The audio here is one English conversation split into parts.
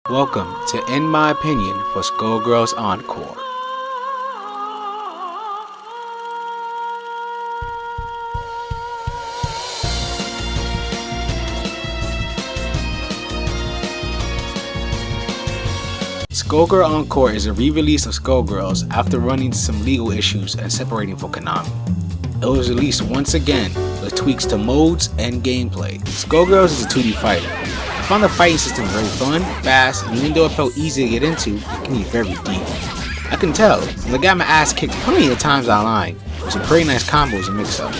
Welcome to In My Opinion for Skullgirls Encore. Skullgirl Encore is a re-release of Skullgirls after running into some legal issues and separating from Konami. It was released once again with tweaks to modes and gameplay. Skullgirls is a 2D fighter. I found the fighting system very fun, fast, and even though it felt easy to get into, it can be very deep. I can tell, and I got my ass kicked plenty of times online, with some pretty nice combos and mix-up.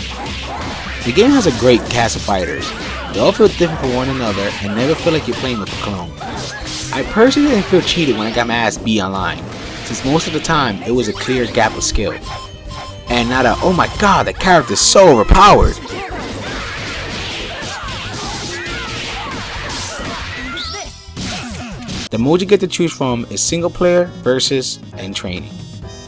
The game has a great cast of fighters. They all feel different from one another and never feel like you're playing with a clone. I personally didn't feel cheated when I got my ass beat online, since most of the time it was a clear gap of skill. And not a, oh my god, that character is so overpowered. The mode you get to choose from is single player, versus, and training.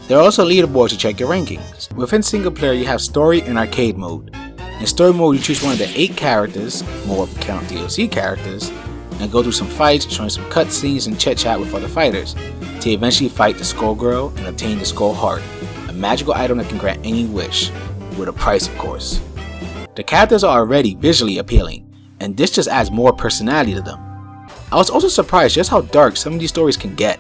There are also leaderboards to check your rankings. Within single player you have story and arcade mode. In story mode you choose one of the 8 characters, more if you count DLC characters, and go through some fights, showing some cutscenes and chit chat with other fighters, to eventually fight the Skullgirl and obtain the Skull Heart, a magical item that can grant any wish, with a price of course. The characters are already visually appealing, and this just adds more personality to them. I was also surprised just how dark some of these stories can get.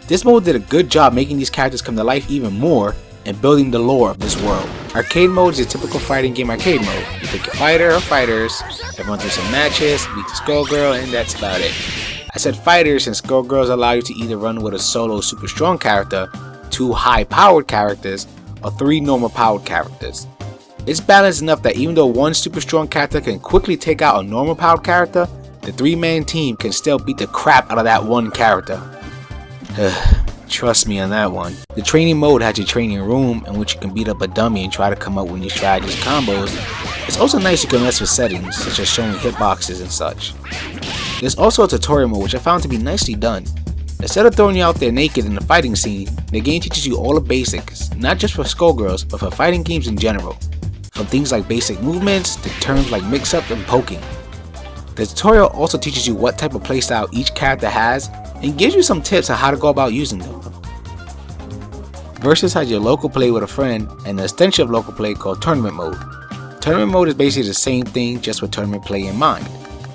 This mode did a good job making these characters come to life even more and building the lore of this world. Arcade mode is a typical fighting game arcade mode. You pick your fighter or fighters, everyone through some matches, beat the Skullgirl, and that's about it. I said fighters since Skullgirls allow you to either run with a solo super strong character, 2 high powered characters, or 3 normal powered characters. It's balanced enough that even though one super strong character can quickly take out a normal powered character, the 3-man team can still beat the crap out of that one character. Trust me on that one. The training mode has your training room in which you can beat up a dummy and try to come up with new strategies and combos. It's also nice you can mess with settings such as showing hitboxes and such. There's also a tutorial mode which I found to be nicely done. Instead of throwing you out there naked in the fighting scene, the game teaches you all the basics, not just for Skullgirls but for fighting games in general. From things like basic movements to terms like mix-up and poking. The tutorial also teaches you what type of playstyle each character has and gives you some tips on how to go about using them. Versus has your local play with a friend and an extension of local play called tournament mode. Tournament mode is basically the same thing just with tournament play in mind.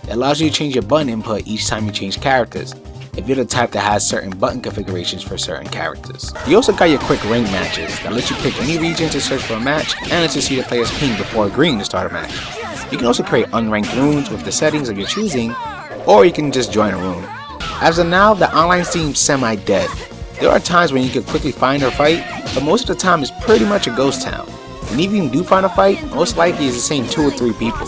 It allows you to change your button input each time you change characters, if you're the type that has certain button configurations for certain characters. You also got your quick rank matches that let you pick any region to search for a match and let you see the player's ping before agreeing to start a match. You can also create unranked rooms with the settings of your choosing, or you can just join a room. As of now, the online seems semi-dead. There are times when you can quickly find or fight, but most of the time it's pretty much a ghost town. And even if you do find a fight, most likely it's the same 2 or 3 people.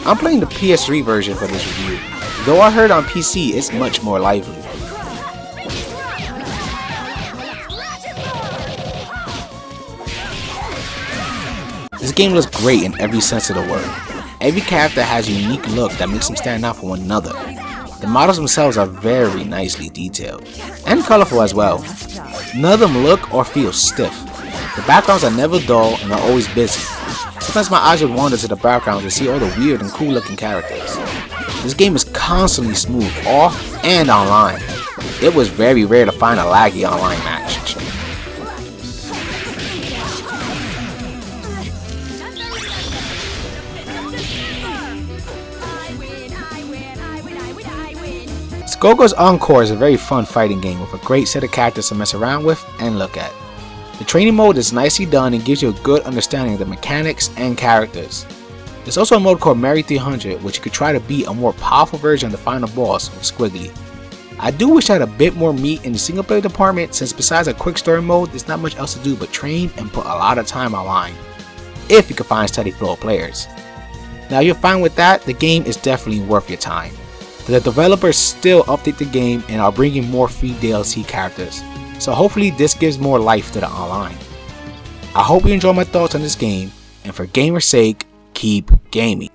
I'm playing the PS3 version for this review, though I heard on PC it's much more lively. This game looks great in every sense of the word. Every character has a unique look that makes them stand out from one another. The models themselves are very nicely detailed, and colorful as well. None of them look or feel stiff. The backgrounds are never dull and are always busy. Sometimes my eyes would wander to the background to see all the weird and cool looking characters. This game is constantly smooth off and online. It was very rare to find a laggy online match. Skullgirls Encore is a very fun fighting game with a great set of characters to mess around with and look at. The training mode is nicely done and gives you a good understanding of the mechanics and characters. There's also a mode called Mary 300 which you could try to beat a more powerful version of the final boss with Squiggly. I do wish I had a bit more meat in the single player department since besides a quick story mode there's not much else to do but train and put a lot of time online, if you can find a steady flow of players. Now if you're fine with that, the game is definitely worth your time. The developers still update the game and are bringing more free DLC characters, so hopefully this gives more life to the online. I hope you enjoy my thoughts on this game, and for gamer's sake, keep gaming.